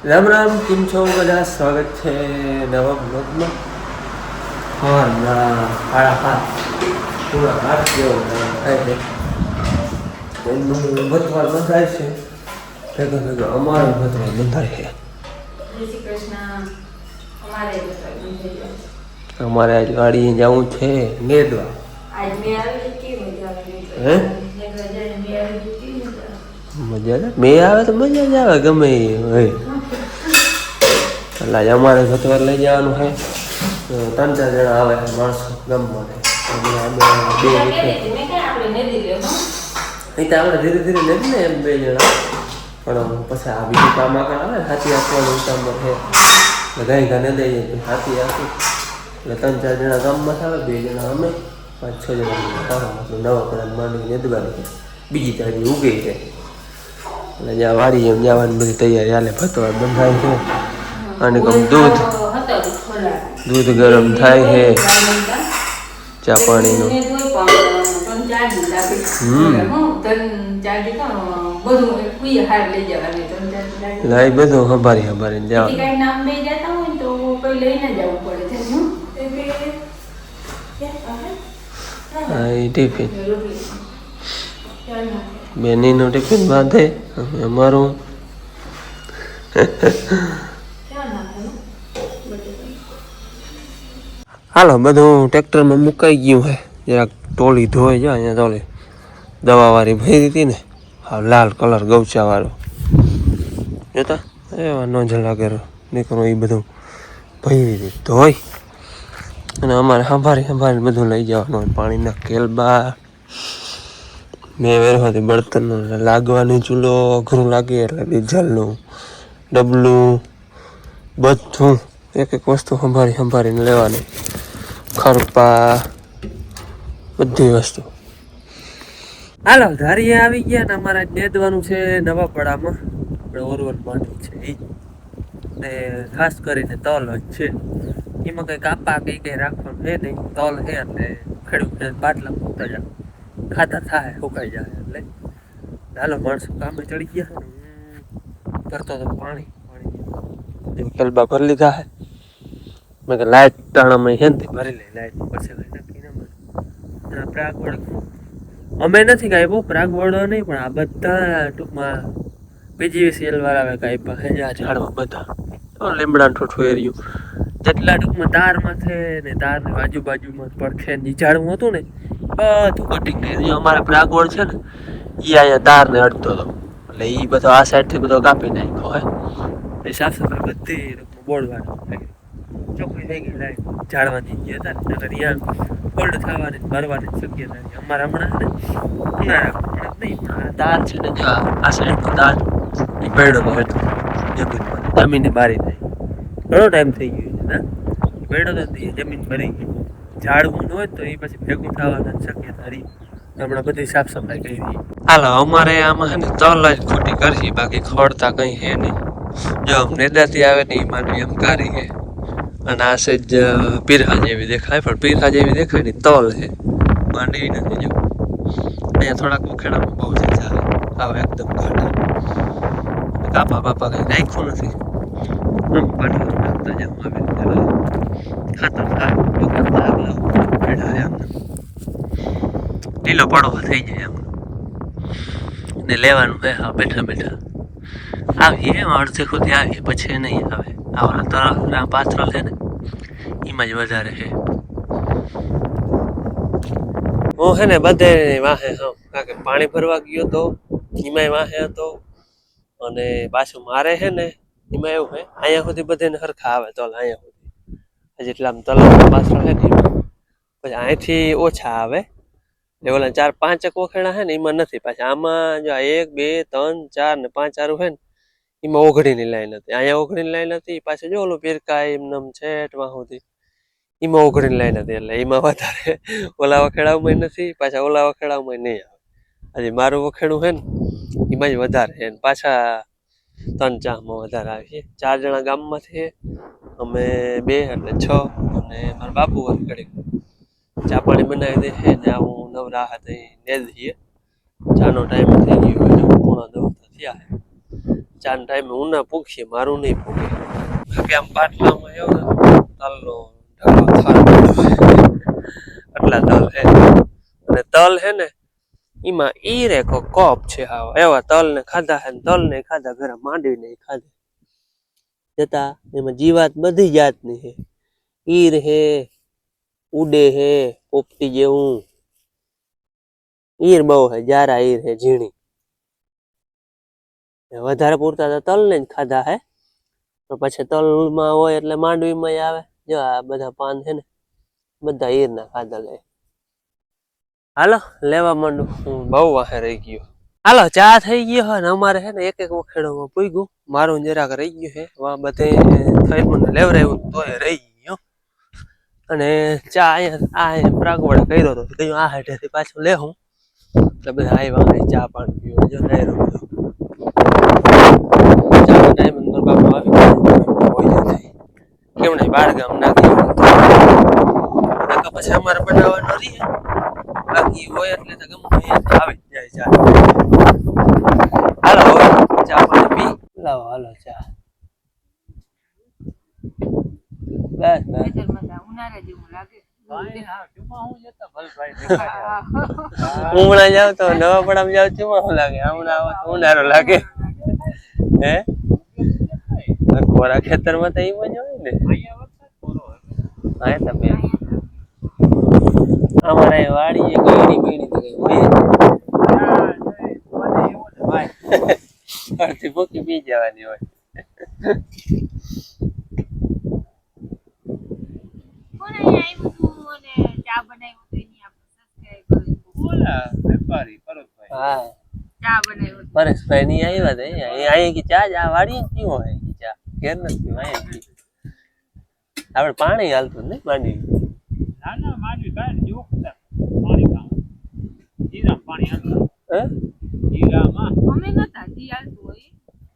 રામ રામ, કેમ છો બધા? સ્વાગત છે નવા બ્લોગમાં. હા, પૂરા હાથ જેવો થાય છે. એમનું ભતવાર બંધાય છે, ભેગો ભેગો અમારો ભતવાર બંધાય છે. અમારે આજ વાડીએ જવું છે નેદવા. હે મજા મેં આવે તો મજા જ આવે ગમે એ હોય. એટલે અમારે ભતવાર લઈ જવાનું છે. 3-4 જણા આવે છે માણસો ગામમાં. આપણે ધીરે ધીરે નથી ને એમ 2 જણા, પણ પછી આ બીજું કામ આગળ આવે હાથી આપવાનું કામ છે. ગાય ગાને દઈએ હાથી આપી એટલે 3-4 જણા ગામમાં આવે, 2 જણા અમે, 5-6 જણા આપણું નવા પડા માંડી નેદવાની બીજી તારી ઉગે છે. એટલે જ્યાં વાડી એમ જવાની બધી તૈયારી હાલે. ભતવાર બંધાય છે અને દૂધ ગરમ થાય છે ચા પાણીનું. લાઈ બધું હંભારી જવાનું. હા, એ ટિફિન બેનીનું ટિફિન બાંધે, અમારું હાલો બધું ટ્રેક્ટરમાં મુકાઈ ગયું છે. જરાક ટોળી ધોઈ જાય અહીંયા ટોળી દવાવાળી ભરી હતી ને, હા લાલ કલર ગૌચાવાળો જોતા એવા નોંધલા કરો નીકળો એ બધું ભરી હતી ધોઈ. અને અમારે સંભાળી બધું લઈ જવાનું હોય. પાણીના કેલબા મેં વેરવાથી બળતરનું લાગવાની ચૂલો અઘરું લાગે એટલે ડીઝલનું ડબલું બધું એક વસ્તુ સંભાળીને લેવાની. ખરપા બધી વસ્તુ. હાલો ધારીએ આવી ગયા ને અમારે નેદવાનું છે નવા પડામાં. આપણે ઓરવર માંડવી છે એ ને ખાસ કરીને તલ જ છે. એમાં કંઈ કાપા કંઈ રાખવાનું છે નહીં. તલ છે એટલે ખેડૂત બાટલા મૂકતા જાય, ખાતા થાય સુકાઈ જાય. એટલે હાલો માણસો કામે ચડી ગયા. ભરતો તો પાણી કલબા ભરી લીધા છે. મેં કે લાઈટ ટાણામાં છે ને ભરી લઈ લાઈટ પછી નક્કી ના મળે. પ્રાગવડ અમે નથી કાંઈ બહુ પ્રાગવડો નહીં, પણ આ બધા ટૂંકમાં PGVCL વાળા કાંઈ હે ઝાડવા બધા લીમડા ઠોઠું એર્યું જેટલા ટૂંકમાં તારમાં છે ને તારની આજુબાજુમાં પડખે ઝાડવું હતું ને બધું કટિંગ કર્યું. અમારે પ્રાગવડ છે ને એ અહીંયા તારને અડતો હતો એટલે એ બધો આ સાઈડથી બધો કાપી નાખ્યો હોય. એ સાફ સફાઈ બધી બોર્ડવાનું ચોખ્ખી થઈ ગઈ લાઈટ ઝાડવાની ગયા હતા. અહીંયા ફોલ્ડ થવાની ભરવાની શક્યતા છે. અમારે હમણાં ને ઉનાળા નહીં પણ તાર છે ને આ સાઈડનો તાર એ ભેડો હતો જમીનને બારી થાય ઘણો ટાઈમ થઈ ગયો છે ને ભેડો તો જમીન ભરી ગઈ. ઝાડવું ન હોય તો એ પછી ભેગું થવાની શક્યતા રહી. હમણાં બધી સાફ સફાઈ કરી દઈએ. હાલો અમારે આમાં છે ને તલ જ ખોટી કરશી, બાકી ખોડતા કંઈ છે નહીં. જો નેદાથી આવે ને એ માંડવી એમ કાઢી છે. અને આ સેજ પીરહા જેવી દેખાય, પણ પીરહા જેવી દેખાય ને તલ છે, માંડવી નથી. જો અહીંયા થોડાક ઉખેડામાં બહુ જાય આવે એકદમ ઘાટા. કાપા બાપા કંઈ નાખ્યું નથી. નાખતા જાઉં આવે ખાતર થાય લીલો પડવા થઈ જાય એમ ને લેવાનું હે. હા બેઠા બેઠા આવીએ એમ અડધે ખુદી આવીએ પછી નહીં આવે. આવડા તરફ પાથરો છે ને એમાં જ વધારે છે. હું છે ને બધે વાહે હા કારણ કે પાણી ભરવા ગયો તો એમાંય વાહે હતો. અને પાછું મારે છે ને એમાં એવું છે અહીંયા સુધી બધાને સરખા આવે તલ અહીંયા સુધી જેટલા તલાવ પાછળ છે ને પછી અહીંથી ઓછા આવે. એટલે ઓલા 4-5 વખેડા છે ને એમાં નથી. પાછા આમાં જો 1 2 3 4 ને 5 આરું છે ને એમાં ઓઘડીની લાઈન હતી. અહીંયા ઓઘડીની લાઈન હતી. પાછું જો ઓલું પીરકાય એમ છેટમાં સુધી એમાં ઓઘડીની લાઈન હતી. એટલે એમાં વધારે ઓલા વખેડામાં નથી, પાછા ઓલા વખેડામાં નહીં આવે. હજી મારું વખેડું છે ને એમાં જ વધારે છે. પાછા 3-4માં વધારે આવે છે. 4 જણા ગામમાંથી અમે 2 એટલે 6 અને મારા બાપુ ઘડી ચા પાણી બનાવી દે છે ને હું નવરા હાથે ને દઈએ. ચાનો ટાઈમ થઈ ગયો 9:30 થયા છે. ચાર ટાઈમે હું ના પૂછીએ મારું નહીં પૂગે બાકી આમ પાટલામાં એવો ને તલનો આટલા તલ હે અને તલ હે ને એમાં ઈ રે કપ છે હાવ એવા તલ ને ખાધા હે તલ ને ખાધા ઘરે માંડવી ને ખાધા જતા એમાં જીવાત બધી જાતની હે ઈર હે ઉડે હે પોપટી જેવું ઈર બહુ હે જારા ઈર હે ઝીણી વધારે પૂરતા તો તલ ને જ ખાધા હે તો પછી તલમાં હોય એટલે માંડવીમાં આવે જો આ બધા પાન છે ને બધા ઈર ના ખાધા લે હાલો લેવા માંડું હું બહુ વાહે રહી ગયો હાલો ચા થઈ ગયો હે ને અમારે હે ને એક એક વખેડોમાં પૂગ્યું મારું જરાક રહી ગયું હે વા બધે થઈ મને લેવરાયું તોય રહી ગયો અને ચા અહીંયા પ્રાગવડ કર્યો તો કયું આ હેઠેથી પાછું લેવું એટલે બધા આવ્યા ચા પાણી પીવા જો ડાયરો બધો ચા ટાઈમ અંદર બાપુ આવી કેમ નહીં બાર ગામ નાખી પછી અમારે બનાવવાનો રહીએ બાકી હોય એટલે તો ગમે આવી જાય ચા હાલો હવે ચા પાણી પી લાવો હાલો ચા બસ બસ ઉમણા જાવ તો નવા પડામ જાવ ચુમા શું લાગે હમણાં આવો તો ઉનાળો લાગે હે કોરા ખેતરમાં તો એમાં જ હોય ને હા તમે અમારે વાડી ગયડી તો કઈ હોય અડધી ભૂકી પી જવાની હોય પરેશભાઈ ની આવ્યા હતા ચા વાડી કેવો હોય ચા ઘેર નથી આપડે પાણી હાલતું ને માંડી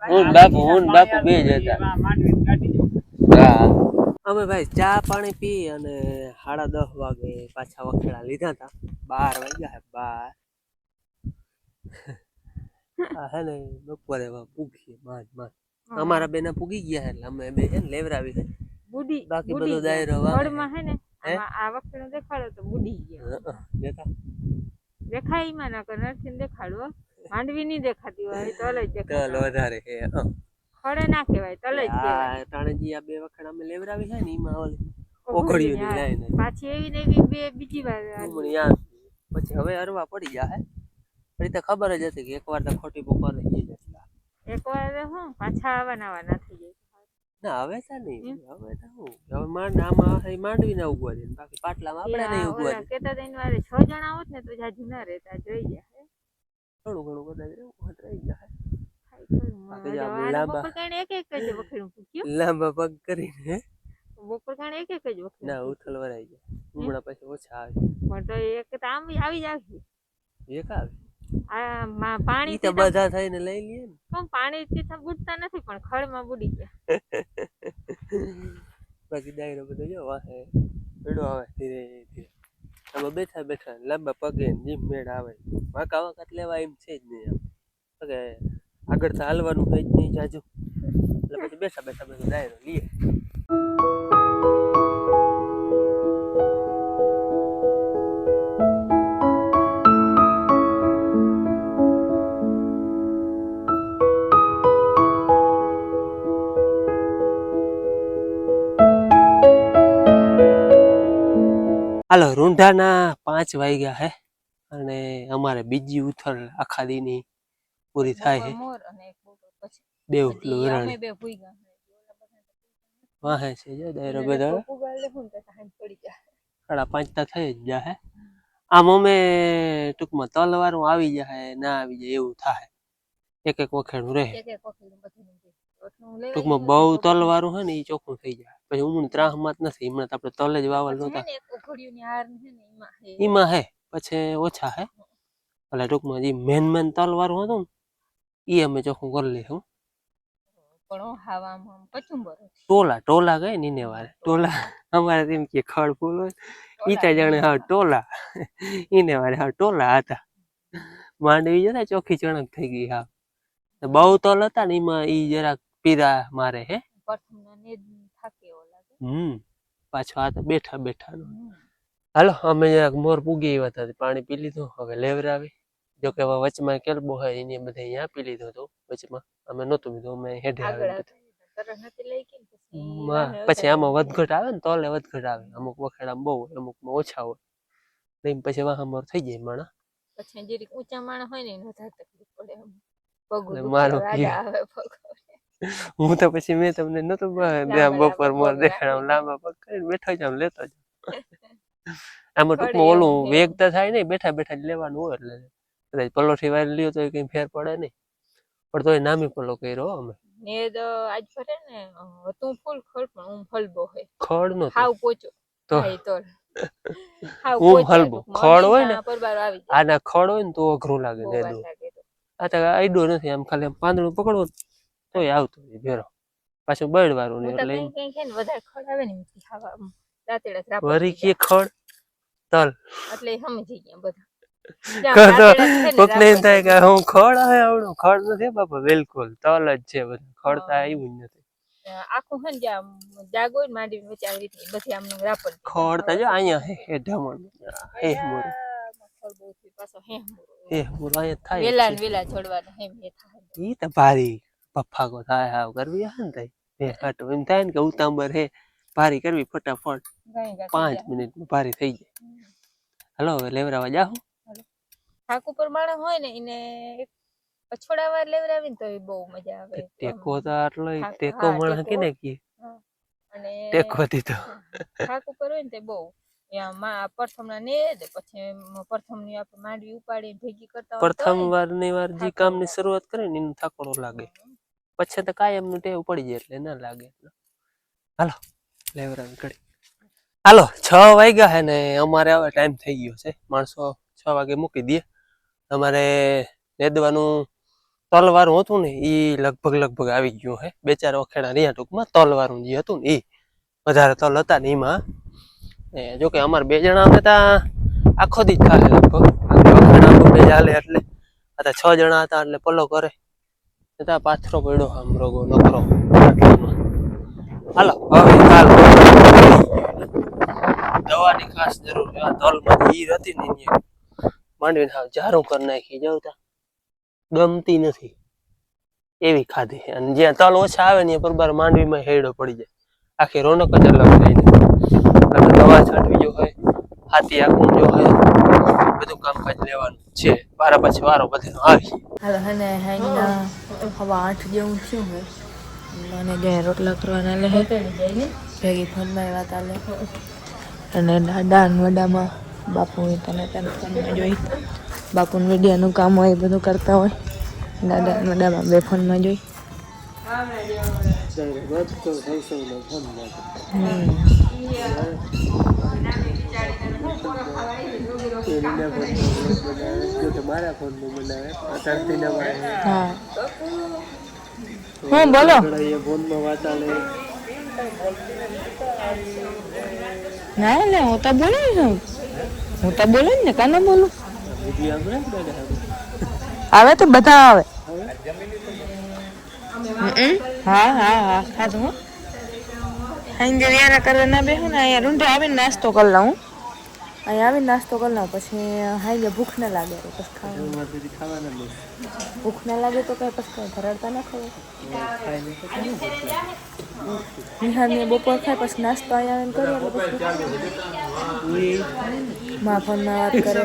હું બાપુ બે જ હતા અમે ભાઈ ચા પાણી પી અને 10:30 વાગે પાછા વખેડા લીધા હતા 12 વાગ્યા 12 હે ને બપોરે પૂગીએ માંડ અમારા બેના પૂગી ગયા એટલે અમે બે છે ને લેવરાવી છે બુડી બાકી બધો દાયરો વળમાં હે ને આ વખતે દેખાડો તો બુડી ગયા દેખાય માં ના કર નથી દેખાડવો માંડવી ની દેખાતી હોય તલ જ દેખાય તલ વધારે હે ખડે ના કહેવાય તલ જ કહેવાય તાણેજી આ બે વખત અમે લેવરાવી છે ને ઈમાં ઓલી ઓઘડિયું ની લાઈને પાછી એવી ને એવી બે બીજી વાર પછી હવે અરવા પડી ગયા હે ફરી તો ખબર જ હતી કે એકવાર તો ખોટી બપોર રહી જ એકવાર હું પાછા આવવાના થઈ જાય ના હવે તો નહીં હવે તો હું હવે માંડવી ના ઉગવા દે બાકી પાટલામાં આપણે નહીં ઉગવા દે કેતા દિન વારે 6 જણા હોત ને તો જાજુ ના રહેતા જોઈ જાય થોડું ઘણું બધા રહી જાય લાંબા પગ કરીને બપોર કાણે એક જ વખત ના ઉથલ વરાઈ જાય હમણાં પછી ઓછા આવે પણ તો એક તો આમ આવી જાય એક આવે આ પાણી તો બધા થઈને લઈ લે ને પણ પાણી થી તો બુડતા નથી પણ ખળમાં બુડી ગયા બાકી દાયરો બધો જો વાહે પેડો આવે ધીરે ધીરે અમે બેઠા બેઠા લાંબા પગે જીમ મેળ આવે વાંકા વાંકા લેવા એમ છે જ નહીં આમ કે આગળ તો હાલવાનું હોય જ નહીં જાજુ એટલે પછી બેઠા બેઠા બધો દાયરો લઈએ હાલો રૂંઢાના 5 વાગ્યા હે અને અમારે બીજી ઉથલ આખા દીની પૂરી થાય છે બે ઉથલું વરાણી વાહે છે જો દાયરો બધો 5:30 તા થઈ જ જાહે આમ અમે ટૂંકમાં તલવારું આવી જાય ના આવી જાય એવું થાય એક એક વખેડું રહે ટૂંકમાં બહુ તલવારું હે ને એ ચોખ્ખું થઈ જાય પછી ઉમણ ત્રાહમાં જ નથી હમણાં આપણે તલ જ વાવલ નહોતા એમાં હે પછી ઓછા હે એટલે ટૂંકમાં જે મેન તલવારું હતું ને એ અમે ચોખ્ખું કરી લઈશું ટોલા ગઈ ને એને વારે ટોલા અમારે તેમ કે ખડ ફૂલ હોય ઈ તો જાણે હા ટોલા એને વારે હા ટોલા હતા માંડવી જતા ચોખ્ખી ચણક થઈ ગઈ હા બહુ તલ હતા ને એમાં ઈ જરાક પીરા મારે હે પાછો આ તો બેઠા બેઠા હાલો અમે જરાક મોર પૂગી આવ્યા હતા પાણી પી લીધું હવે લેવરાવી જોકે હવે વચમાં કેલબો હોય એને બધે અહીંયા પી લીધું હતું વચમાં અમે નહોતું લીધું અમે હેઠે આવી પછી આમાં વધઘટ આવે ને તોલે વધઘટ આવે અમુક વખેડામાં બહુ હોય અમુકમાં ઓછા હોય લઈને પછી વાહ મોર થઈ જાય માણા પછી જરીક ઊંચા માણસ હોય ને વધારે તકલીફ પડે હું તો પછી મેં તમને નતું બપોર મોર દેખાડ લાંબા પગ કરીને બેઠો જ આમ લેતો જ આમાં ટૂંકમાં ઓલું વેગ તો થાય નહીં બેઠા બેઠા જ લેવાનું હોય એટલે કદાચ પલોઠી વાર લ્યો તો કઈ ફેર પડે નહીં પણ તોય નામી પલો કર્યો અમે નેદ આજ ફરે ને તું ફૂલ ખડ પણ હું ફલબો હોય ખડ નો હાવ પોચો તો હું હલબો ખડ હોય ને આના ખડ હોય ને તો અઘરું લાગે નેદું આ તો આઈડો નથી આમ ખાલી આમ પાંદડું પકડવું તોય આવતું ભેરો પાછું બળ વાળું ને એટલે વધારે ખડ આવે ને ખાવા દાંતેડા વરી કે ખડ તલ એટલે સમજી ગયા બધા કોકને એમ થાય કે હું ખડ આવે આવડું ખડ નથી બાપા બિલકુલ તલ જ છે બધું ખડ તો આવ્યું જ નથી આખું હે જ્યાં જાગો ને માંડી વચ્ચે આવી રીતે બધી આમ રાપડ ખડ તો જો અહીંયા હે ઢમણ હે મોર પાછો હે મોર અહીંયા થાય વેલા ને વેલા છોડવાના હે મે થાય ઈ તો ભારી પફાકો થાય હાવ કરવી હે ને તઈ હે કાટો એમ થાય ને કે ઉતાંબર હે ભારી કરવી ફટાફટ 5 મિનિટમાં ભારી થઈ જાય હાલો હવે લેવરાવા જાહું થાક ઉપર માણસ હોય ને એને પછોડાવા લેવરાવીને તો બહુ મજા આવે ટેકો તો આટલો ટેકો માણસ કેને કી અને ટેકો દીધો થાક ઉપર હોય ને તે બહુ પ્રથમના ને પછી પ્રથમની આપણે માંડવી ઉપાડી ભેગી કરતા પ્રથમ વારની વાર જે કામની શરૂઆત કરે ને એનું થાકડો લાગે પછી તો કાયમ નું ટેવ પડી જાય એટલે ના લાગે હાલો લેવરાવી કરી હાલો 6 વાગ્યા હે ને અમારે હવે ટાઈમ થઈ ગયો છે માણસો 6 વાગે મૂકી દે અમારે નેદવાનું તલવારું હતું ને ઈ લગભગ આવી ગયું હે 2-4 વખેડા રહ્યા ટૂંકમાં તલવારું જે હતું ને ઈ વધારે તલ હતા ને એમાં જોકે અમારે 2 જણા અમે તા આખો દી થાય લગભગ વખેડા બે ચાલે એટલે આ 6 જણા હતા એટલે પલો કરે તા પાથરો પડ્યો આમ રોગો નકરો હાલો હવે કાલ દવાની ખાસ જરૂર છે આ તલમાં ઈ હતી ને ઈ માંડવીને હાવ જારું કરી નાખી જવતા ગમતી નથી એવી ખાધી અને જ્યાં તલ ઓછા આવે ને પરબાર માંડવીમાં હેડો પડી જાય આખી રોનક જ અલગ થઈ જાય દવા છાંટવી જો હોય હાથી આખું જો હોય બધું કામકાજ લેવાનું છે વારા પછી વારો બધાનો આવી હાલો હને હાઈના હવા 8 જેવું થયું હોય મને જે રોટલા કરવાના લે ભેગી ફોનમાં વાત આલે અને દાદા વડામાં બાપુ તને ફોનમાં જોઈ બાપુને વિડિયાનું કામ હોય બધું કરતા હોય દાદા વડામાં બે ફોનમાં જોઈ હું બોલો ના લે હું તો બોલું ને કાને બોલું આવે તો બધા આવે હા હા હા ખાધું હાઈ યાર કરે ના બેહું ને અહીંયા રૂંઢે આવીને નાસ્તો કરી લઉં અહીંયા આવીને નાસ્તો કરી લઉં પછી હાઈ ભૂખ ના લાગે તો પછી ખાવાનું ભૂખ ના લાગે તો કઈ પછી કઈ ધરાડતા ના ખવાય નિહાળને બપોર ખાય પછી નાસ્તો અહીંયા આવીને કરીએ મા ફોનમાં વાત કરે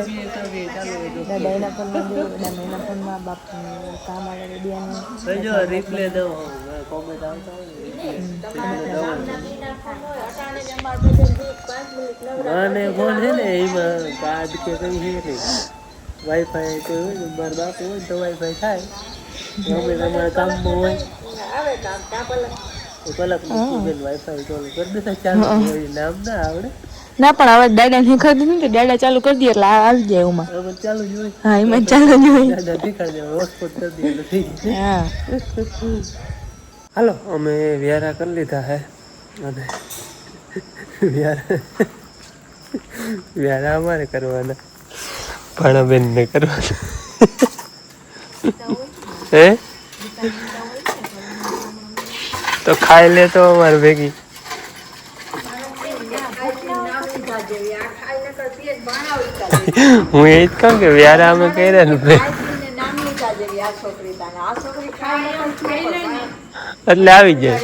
દાદા એના ફોનમાં જોયું દાદા એના ફોનમાં બાપ કામ આવે રેડિયાનું રિપ્લે દો કોમેન્ટ આવતા મને ફોન છે ને એમાં કાર્ડ કે કઈ છે નહીં વાઈફાઈ કોઈ હોય ને મારા બાપુ હોય તો વાઈફાઈ થાય અમે તમારા કામમાં હોય આવે કામ કલાક વાઈફાઈ ચાલુ કરી દેતા ચાલુ નામ ના આવડે ના પણ હવે દાદા ને ખરીદી ને દાદા ચાલુ કરી દે એટલે આવી જાય એમાં ચાલુ જ હોય હા એમાં ચાલુ જ હોય દાદા દેખાડ દે હોટસ્પોટ કરી દે એટલે થઈ જાય હાલો અમે વ્યારા કરી લીધા હે અને વ્યારા અમારે કરવાના ભાણાબેન ને કરવાના હે તો ખાઈ લે તો અમારે ભેગી. હું એ જ કહું કે વ્યારા અમે કર્યા ને એટલે આવી જાય.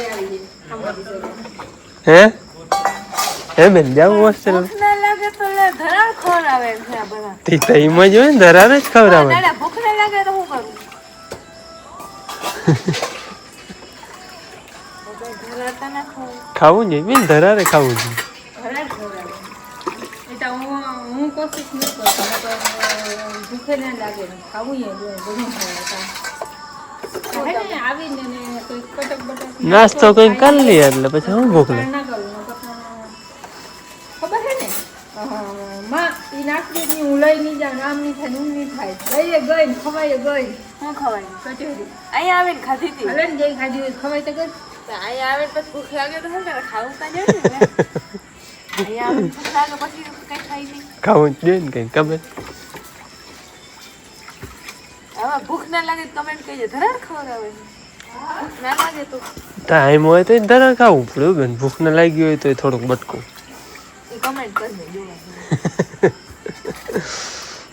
હે બેન જાવું હોસ્ટેલ ભૂખ ના લાગે તો લે ધરાર ખવડાવે છે આ બધા. તો એમ જ હોય ને ધરાર જ ખવડાવે. દાદા ભૂખ ના લાગે તો શું કરું? ધરાતા ના ખાવું જોઈએ બેન ધરારે ખાવું જોઈએ. ધરાર ખવડાવે. એટલે હું કોશિશ ન કરું તો ભૂખે ના લાગે ખાવું બધું ખવડાવતા. આવીને ને કોઈ કટક બટક નાસ્તો કઈ કરી લઈએ એટલે પછી હું ભૂખ લાગે. ના કરું ખબર છે ને માં ઈ નાસ્તી હું લઈ નહીં જાઉં આમ નહીં થાય ઊંઘ નહીં થાય લઈએ ગઈ ને ખવાય ગઈ. શું ખવાય? કચોરી. અહીંયા આવીને ખાધી હતી. ભલે ને જઈ ખાધી હોય ખવાય તો ગઈ. અહીંયા આવે પછી ભૂખ લાગે તો શું કરે ખાવું કા જાય ને અહીંયા આવે ભૂખ લાગે પછી કઈ ખાઈ નહીં. ખાવું જ જોઈએ ને કઈ ખબર. હવે ભૂખ ના લાગે તો કમેન્ટ કહીએ ધરાર ખવડાવે ભૂખ ના લાગે તો ટાઈમ હોય તો ધરાર ખાવું પડે બેન. ભૂખ ના લાગી હોય તો થોડુંક બટકું એ કમેન્ટ કરજો જોવા.